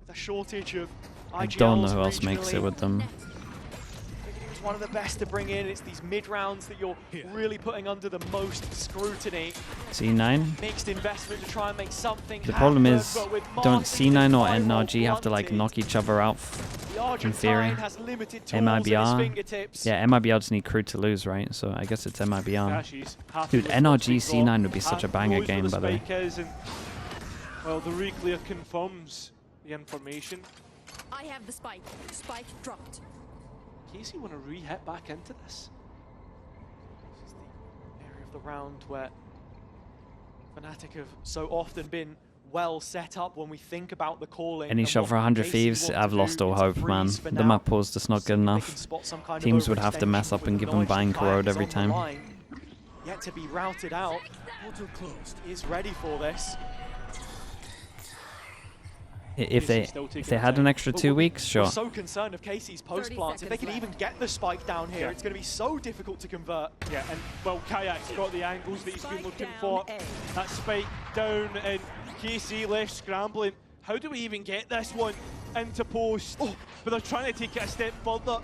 with a shortage of I don't know IGLs who else makes it regionally. with them. He was one of the best to bring in. It's these mid rounds that you're really putting under the most scrutiny. C9. Mixed investment to try and make something The problem happen, is, but with don't Martin C9 or and NRG have to like blunted, knock each other out? the Argentine theory. has limited tools at his MIBR. fingertips. Yeah, MIBR just need crew to lose, right? So I guess it's MIBR. Crashies happy Dude, with NRG what they've got. C9 would be such a banger Knows where game, the by the way. spike is, and, well, the reclear confirms the information. I have the spike. Spike dropped. Casey want to re-hit back into this. This is the area of the round where Fnatic have so often been well set up when we think about the calling. Any and shot what for 100 Casey Thieves? want to I've do. lost all It's a hope, man. freeze for The now. map pause just not good See if they enough. can spot some kind of Teams would have to overextension, mess up but and with give the them knowledge buying that Kayak corrode is every on the time. line, yet to be routed out, Portal closed. is ready for this. If Casey's still they taking had time. an extra But 2 we're weeks, sure. so concerned of Casey's post plants. If they can seconds even left. get the spike down here, Yeah. it's going to be so difficult to convert. Yeah, and well, Kayak's got the angles that he's been Spike looking down for. A. That spike down, and KC left scrambling. How do we even get this one into post? Oh, but they're trying to take it a step further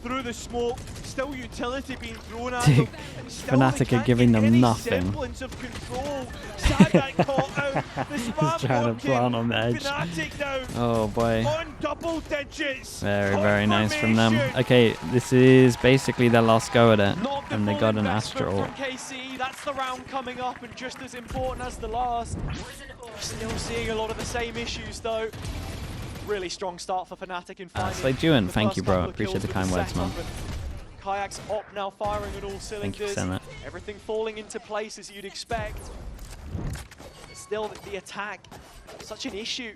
through the smoke. Still utility being thrown at them. And still Fnatic they are can't giving get them any nothing. semblance of control. Sadak caught out. The spam He's trying to working. plant on the edge. Fnatic now Oh boy. on double digits. Very nice from them. Confirmation. Okay, this is basically their last go at it. Not the And they full got an investment Astro. from KC. That's the round coming up, and just as important as the last. Still seeing a lot of the same issues though. Really strong start for Fnatic in finding Slajuan, the thank first you, bro. couple of Appreciate kills the with kind words, setup, man. and Kayak's op now firing on all Thank you for cylinders. saying that. Everything falling into place as you'd expect. But still, the attack, such an issue.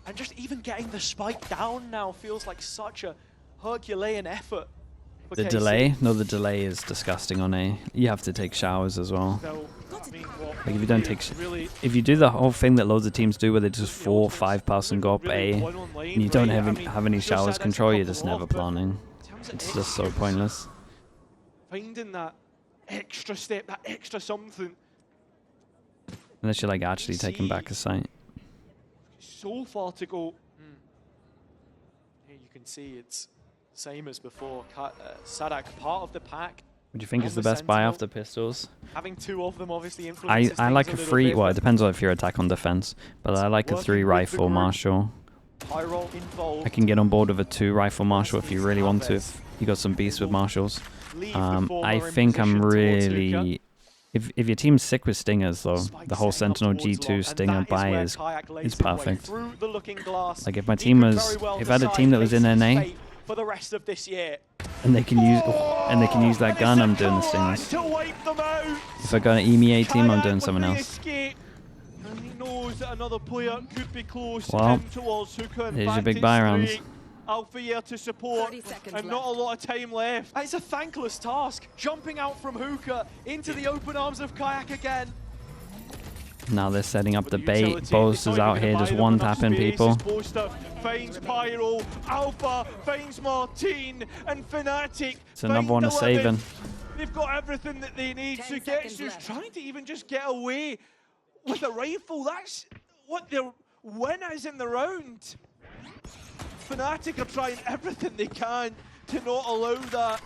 And just even getting the spike down now feels like such a Herculean effort for The KC. delay? No, the delay is disgusting on A. You have to take showers as well. So, I mean, what Like if you don't take, really if you do the whole thing that loads of teams do, where they just 4 or 5 person go up A, one on lane, and you don't right? have, I mean, have any just showers had a control, you're couple just never off, but planning. in terms of It's just so executes, pointless. Finding that extra step, that extra something. Unless you're like actually taking back a site. So far to go. Here you can see it's same as before. Sadak, part of the pack. What do you think on is the the best buy Sentinel. after pistols? Having 2 of them obviously I influences like things a little 3, bit, well it but depends on if you're attack on defense, but I like a Working 3 with the rifle group. marshal. Pyro involved. I can get on board with a 2 rifle marshal if you really want to, if you got some beasts with marshals. Leave the I former in think I'm position towards really... If your team's sick with stingers though, Spike the whole setting up Sentinel towards G2 long, and stinger that buy where is Kayak lays is his way perfect. through the looking glass. Like if my He team could was, very well if I had a decide team that was in KC's NA fate for the rest of this year. and they can use that gun, I'm doing the stingers. To wipe them out. If I got an EMEA team, I'm Kayak doing with someone the else. escape. And he knows that another player could be close Well, in towards Hookah. In there's your fact, big it's buy rounds. 3. Alpha here to support, 30 seconds and not a lot of time left. It's a thankless task, jumping out from Hookah into the open arms of Kayak again. Now they're setting up the bait. Utility, Boast it's not is even out gonna here buy just them one enough tapping space. people. His poster finds Pyro, Alpha finds Martine, and Fnatic. It's another one of 11. saving. They've got everything that they need. 10 So seconds Getsu's left. trying to even just get away with a rifle. That's what their win is in the round. Fnatic are trying everything they can to not allow that.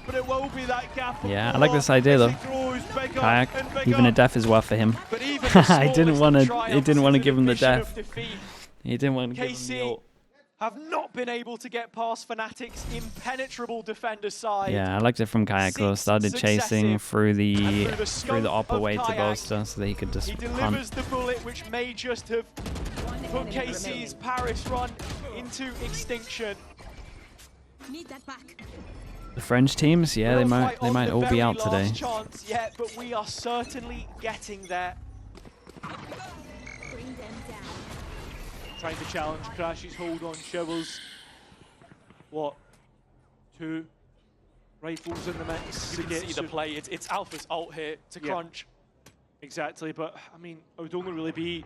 But it will be that gap. Yeah, I like this idea though. Kayak, even a death is worth for him. But even the I didn't smallest want of to. triumphs He didn't want to is an give him the admission of death. defeat. He didn't want to give him the KC ult. have not been able to get past Fnatic's impenetrable defender side. Yeah, I liked it from Kayak though. Started chasing through the And through the upper scope way of to Kayak, Boaster so that he could just He hunt. delivers the bullet which may just have put enemy KC's remaining. Paris run into extinction. Need that back. The French teams, yeah, they Not might quite on the all be very out last today. chance yet, but we are certainly getting there. Bring them down. Trying to challenge Crash's hold on Shovels. What? 2 rifles in the mix. You can see the play. It's Alpha's ult here to Yeah. crunch. Exactly, but I mean, it would only really be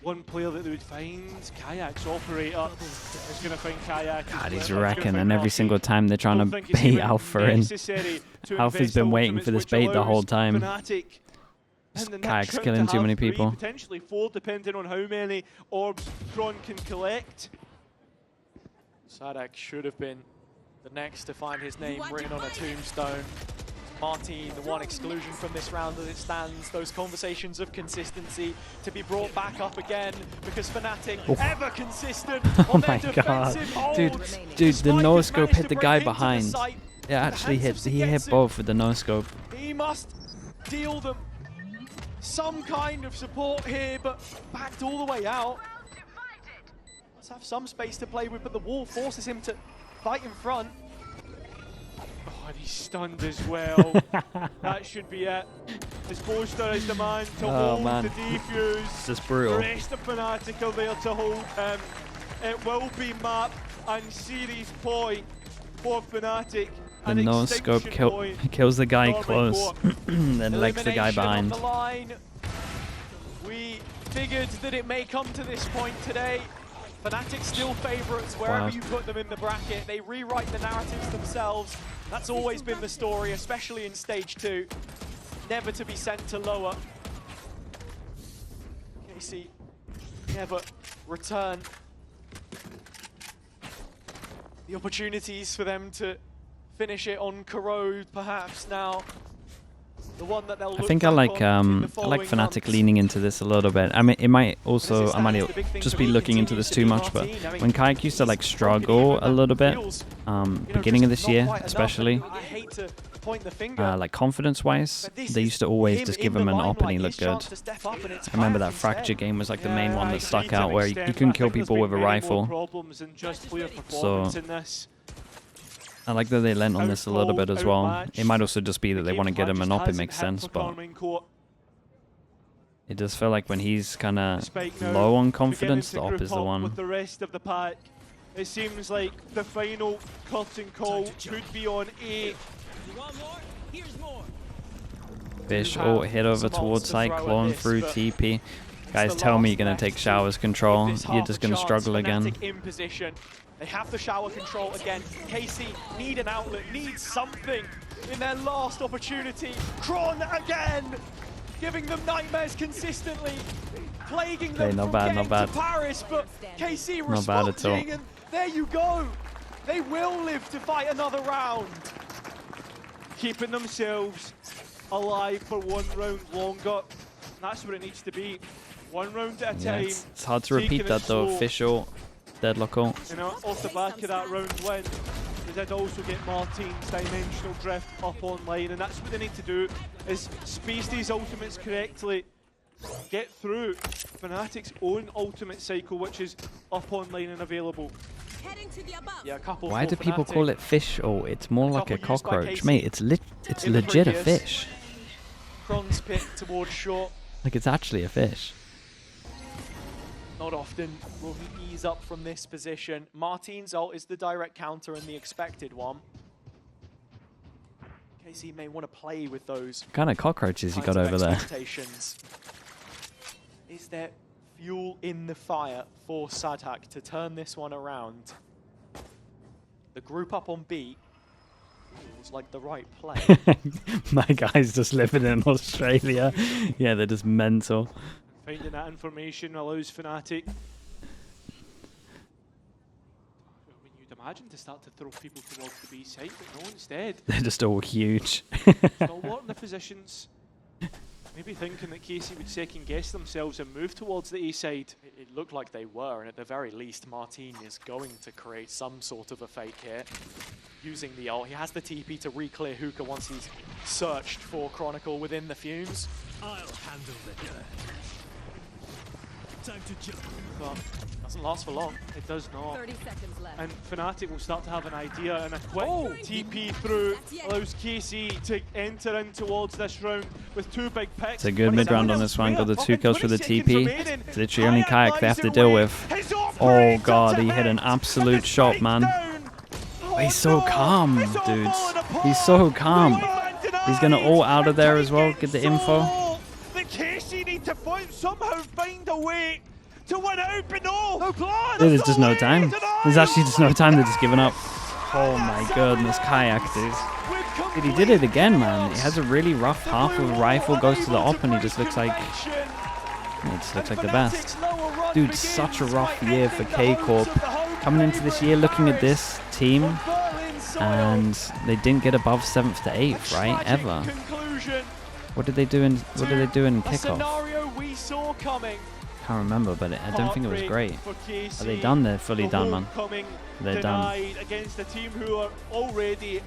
one player that they would find. Kayak's operator is going to find Kayak. God, he's gonna wrecking, find and every Marty. single time they're trying Don't to think it's bait even Alpha in. necessary to Alpha's invest been the waiting for this ultimates, bait which the whole allows time. Fnatic in the next Kayak's round killing to too have many 3, people. potentially 4, depending on how many orbs Kron can collect. Sadak should have been the next to find his name written on a tombstone. Martine, the one exclusion from this round as it stands. Those conversations of consistency to be brought back up again because Fnatic ever consistent Oh on their my god. defensive holds. Dude, the Spike no has scope managed hit to the break guy into the behind. site. It actually hit, hands of he hit Sugetsu. both with the no scope. He must deal them some kind of support here, but backed all the way out. Let's have some space to play with, but the wall forces him to fight in front. Oh, and he's stunned as well. That should be it. His poster is the man to Oh, hold man. the defuse. It's just The brutal. rest of Fnatic are there to hold him. It will be map and series point for Fnatic. The An no scope extinction point. kills the guy Karmine close, Corp. then legs the guy Elimination on behind. the line. We figured that it may come to this point today. Fnatic still favourites wherever Wow. you put them in the bracket. They rewrite the narratives themselves. That's always been the story, especially in stage 2. Never to be sent to lower. KC never return. The opportunities for them to finish it on Corrode perhaps now. The one that they'll I look think I back like on in the I like following Fnatic months. leaning into this a little bit. I mean, it might also As it I might stands, the big thing just for be me looking into continues this to too be much. But Martine. I mean, when Kayak used to like he's struggle broken a even little that bit, feels, you know, beginning of just this not year quite enough. especially, I hate to point the finger. like confidence-wise, but this they is used to always him just in give the him an op and limelight, he his looked good. chance to step up, and it's I remember that Kayak Fracture instead. game was like the Yeah, main one I that agree stuck to out an where extent, you but couldn't I kill think there's people been with a many more rifle. problems than just player performance in this. I like that they lent on this a little bit as well. Outmatched. It might also just be that they The want to game get him plan an just op, it hasn't makes hit sense, for but Karmine Corp. it does feel like when he's kind of Spike now low on beginning confidence, to the op group is the up one. with the rest of the pack. It seems like the final curtain call could be on A. You want more? Here's more. Fish ult hit over towards site, clawing through TP. Guys, tell me you're going to take showers control. You're just going to struggle again. Fnatic in position. They have the shower control again. KC need an outlet, need something in their last opportunity. Kron again, giving them nightmares consistently, plaguing them Okay, not from bad, getting not bad. to Paris, but KC Not bad at all. responding, and there you go. They will live to fight another round. Keeping themselves alive for 1 round longer. That's what it needs to be. 1 round at a Yeah, time. it's hard to repeat taking that it though. slow. Fish ult, deadlock ult. You know, off the back of that round win, they did also get Martin's dimensional drift up online, and that's what they need to do, is space these ultimates correctly, get through Fnatic's own ultimate cycle, which is up online and available. Heading to the above. Yeah, a couple. Why for do people Fnatic. call it fish ult? It's more like a Couple used by cockroach. KC. Mate, it's In the legit a previous. fish. Kron's pick towards short. Like, it's actually a fish. Not often will he ease up from this position. Martin's ult is the direct counter and the expected one. KC may want to play with those What kind of cockroaches you kinds got of over there? expectations. Is there fuel in the fire for Sadhak to turn this one around? The group up on B feels like the right play. My guy's just living in Australia. Yeah, they're just mental. Finding that information allows Fnatic. When you'd imagine to start to throw people towards the B side, but no, instead. They're just all huge. Still working the positions. Maybe thinking that KC would second guess themselves and move towards the A side. It looked like they were, and at the very least, Martin is going to create some sort of a fake here. Using the ult. He has the TP to re-clear Hookah once he's searched for Chronicle within the fumes. I'll handle the dirt. Time to jump. But Doesn't last for long. it does not. 30 seconds left. And Fnatic will start to have an idea, and a quick Oh! TP through allows KC to enter in towards this round with 2 big picks. It's a good mid round on this one. Got the 2 kills for the TP. It's literally only Kayak they have to deal with. Oh god, he hit an absolute shot, man. Oh, he's so calm, dudes. He's so calm. He's gonna ult out of there as well, get the info. The KC need to somehow find a way to win out, but no plan. There's just no time. There's actually just no time. They're just giving up. Oh my goodness, Kayak, dude. Dude, he did it again, man. He has a really rough half of a rifle, goes to the op, and he just looks like... He just looks like the best. Dude, such a rough year for K-Corp. Coming into this year, looking at this team, and they didn't get above 7th to 8th, right? Ever. What did they do in kickoff? Scenario we saw coming. Can't remember, but I don't think it was great. Are they done? They're fully done, man. They're done. Against a team who are already